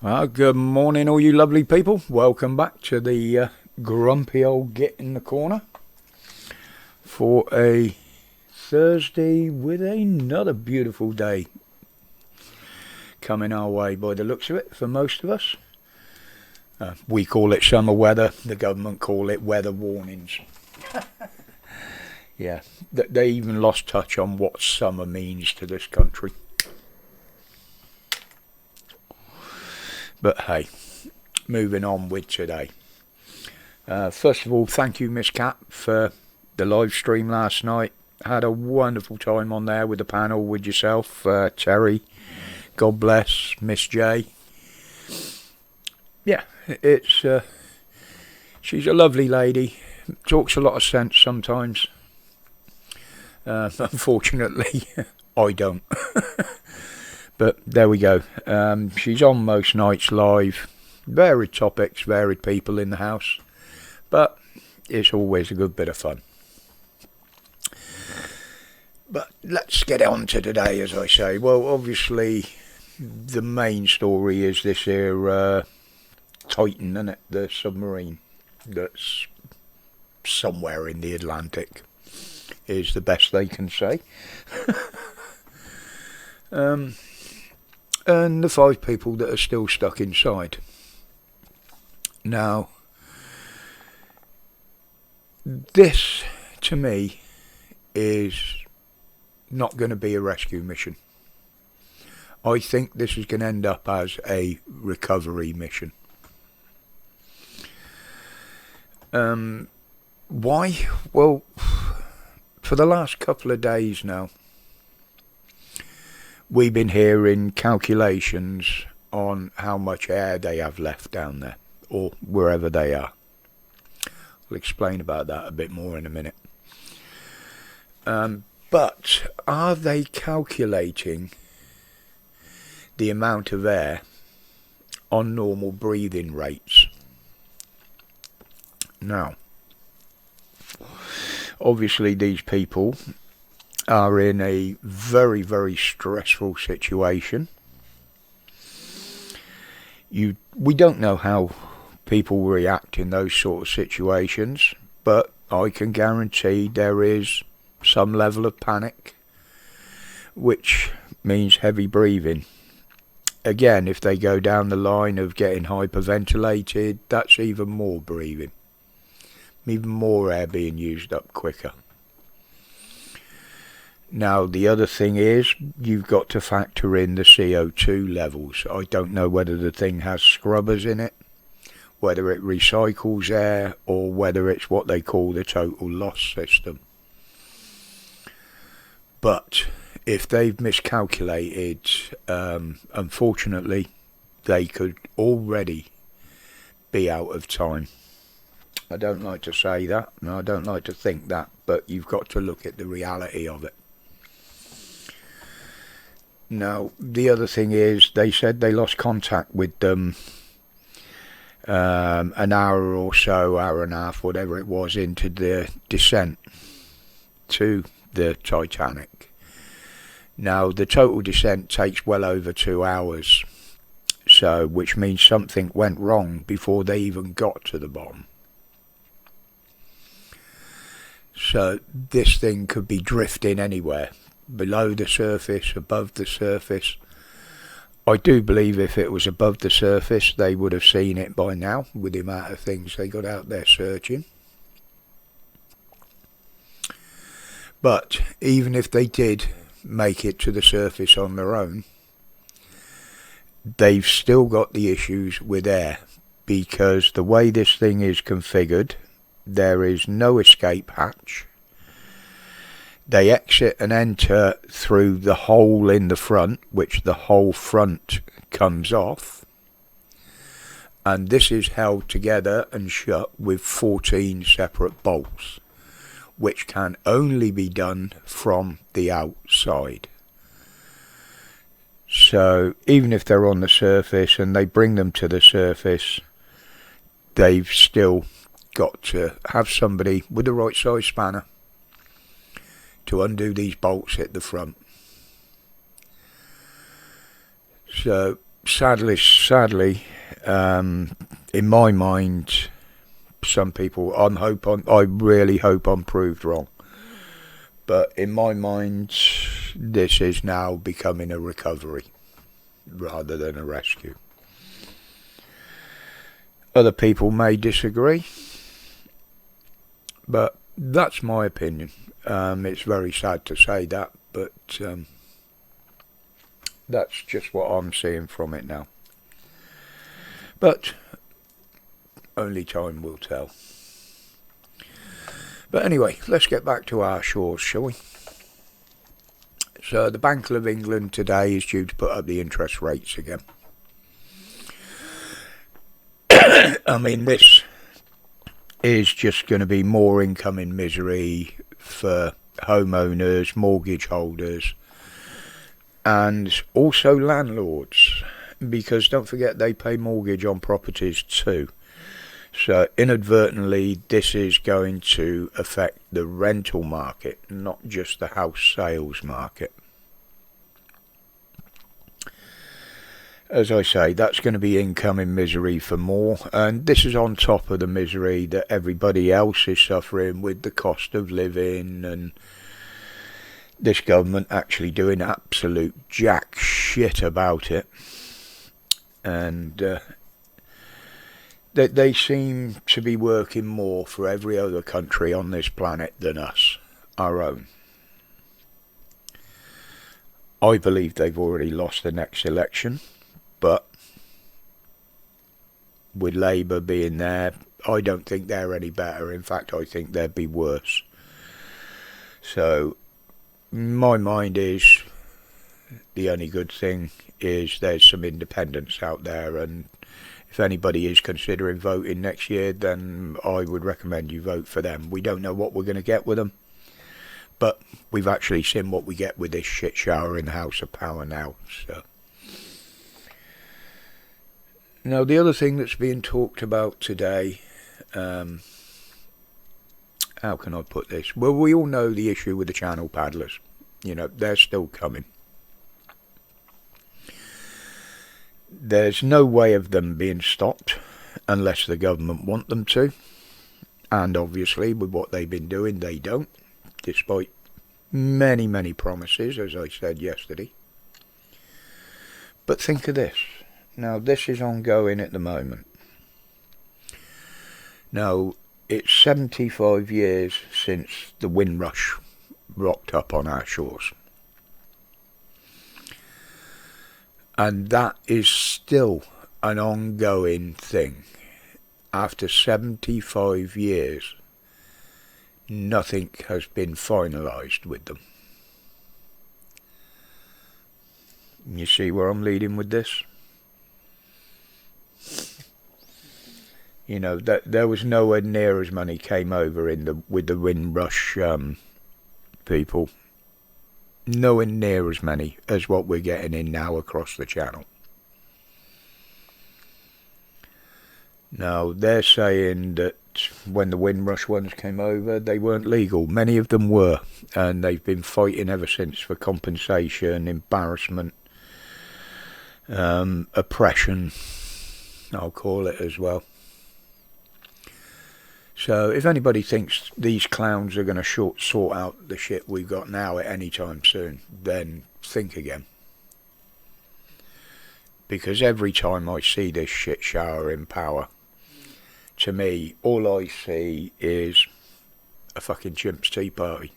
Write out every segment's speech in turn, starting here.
Well, good morning, all you lovely people. Welcome back to the grumpy old Git in the corner for a Thursday with another beautiful day coming our way by the looks of it for most of us. We call it summer weather, the government call it weather warnings. Yeah, they even lost touch on what summer means to this country. But hey, moving on with today. First of all, thank you, Miss Cat, for the live stream last night. Had a wonderful time on there with the panel with yourself, Terry. God bless, Miss J. Yeah, it's she's a lovely lady. Talks a lot of sense sometimes. Unfortunately, I don't. But there we go. She's on most nights live. Varied topics, varied people in the house. But it's always a good bit of fun. But let's get on to today, as I say. Well, obviously, the main story is this here Titan, isn't it? The submarine that's somewhere in the Atlantic, is the best they can say. And the 5 people that are still stuck inside. Now, this, to me, is not going to be a rescue mission. I think this is going to end up as a recovery mission. Why? Well, for the last couple of days now, we've been hearing calculations on how much air they have left down there, or wherever they are. I'll explain about that a bit more in a minute. But are they calculating the amount of air on normal breathing rates? Now, obviously these people are in a very, very stressful situation. We don't know how people react in those sort of situations, but I can guarantee there is some level of panic, which means heavy breathing. Again, if they go down the line of getting hyperventilated, that's even more breathing, even more air being used up quicker. Now, the other thing is, you've got to factor in the CO2 levels. I don't know whether the thing has scrubbers in it, whether it recycles air, or whether it's what they call the total loss system. But if they've miscalculated, unfortunately, they could already be out of time. I don't like to say that, and I don't like to think that, but you've got to look at the reality of it. Now, the other thing is, they said they lost contact with them an hour or so, hour and a half, whatever it was, into the descent to the Titanic. Now, the total descent takes well over 2 hours, so which means something went wrong before they even got to the bottom. So this thing could be drifting anywhere, below the surface, above the surface. I do believe if it was above the surface, they would have seen it by now, with the amount of things they got out there searching. But even if they did make it to the surface on their own, they've still got the issues with air, because the way this thing is configured, there is no escape hatch. They exit and enter through the hole in the front, which the whole front comes off, and this is held together and shut with 14 separate bolts, which can only be done from the outside. So even if they're on the surface and they bring them to the surface, they've still got to have somebody with the right size spanner to undo these bolts at the front. So sadly, in my mind, some people, I really hope I'm proved wrong. But in my mind, this is now becoming a recovery rather than a rescue. Other people may disagree, but that's my opinion. It's very sad to say that, but that's just what I'm seeing from it now. But only time will tell. But anyway, let's get back to our shores, shall we? So the Bank of England today is due to put up the interest rates again. I mean, this is just going to be more incoming misery for homeowners, mortgage holders, and also landlords, because don't forget they pay mortgage on properties too. So inadvertently this is going to affect the rental market, not just the house sales market. As I say, that's going to be incoming misery for more, and this is on top of the misery that everybody else is suffering with the cost of living and this government actually doing absolute jack shit about it. And they seem to be working more for every other country on this planet than us, our own. I believe they've already lost the next election, but with Labour being there, I don't think they're any better. In fact, I think they'd be worse. So my mind is the only good thing is there's some independents out there, and if anybody is considering voting next year, then I would recommend you vote for them. We don't know what we're going to get with them, but we've actually seen what we get with this shit shower in the House of Power now. So now the other thing that's being talked about today, how can I put this? Well, we all know the issue with the channel paddlers. You know, they're still coming. There's no way of them being stopped unless the government want them to. And obviously, with what they've been doing, they don't. Despite many, many promises, as I said yesterday. But think of this. Now, this is ongoing at the moment. Now, it's 75 years since the Windrush rocked up on our shores. And that is still an ongoing thing. After 75 years, nothing has been finalised with them. You see where I'm leading with this? You know, that there was nowhere near as many came over with the Windrush people. Nowhere near as many as what we're getting in now across the channel. Now, they're saying that when the Windrush ones came over, they weren't legal. Many of them were, and they've been fighting ever since for compensation, embarrassment, oppression, I'll call it as well. So if anybody thinks these clowns are going to sort out the shit we've got now at any time soon, then think again. Because every time I see this shit shower in power, to me, all I see is a fucking chimp's tea party.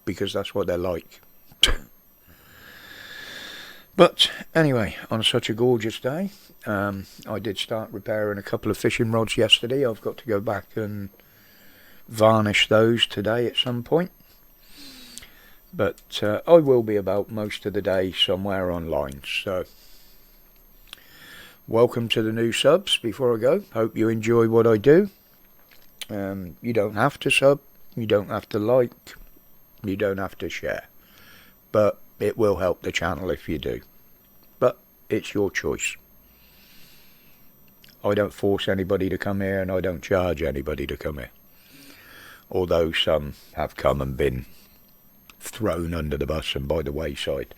Because that's what they're like. But anyway, on such a gorgeous day, I did start repairing a couple of fishing rods yesterday. I've got to go back and varnish those today at some point. But I will be about most of the day somewhere online. So welcome to the new subs before I go. Hope you enjoy what I do. You don't have to sub. You don't have to like. You don't have to share. But it will help the channel if you do. But it's your choice. I don't force anybody to come here, and I don't charge anybody to come here. Although some have come and been thrown under the bus and by the wayside.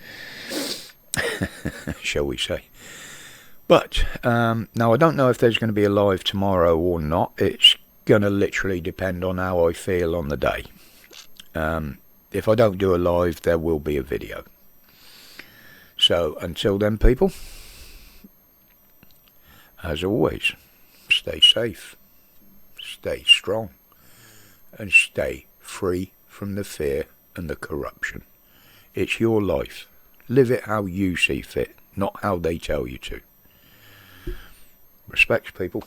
shall we say. But now I don't know if there's going to be a live tomorrow or not. It's going to literally depend on how I feel on the day. If I don't do a live, there will be a video. So until then, people, as always, stay safe, stay strong, and stay free from the fear and the corruption. It's your life. Live it how you see fit, not how they tell you to. Respect, people.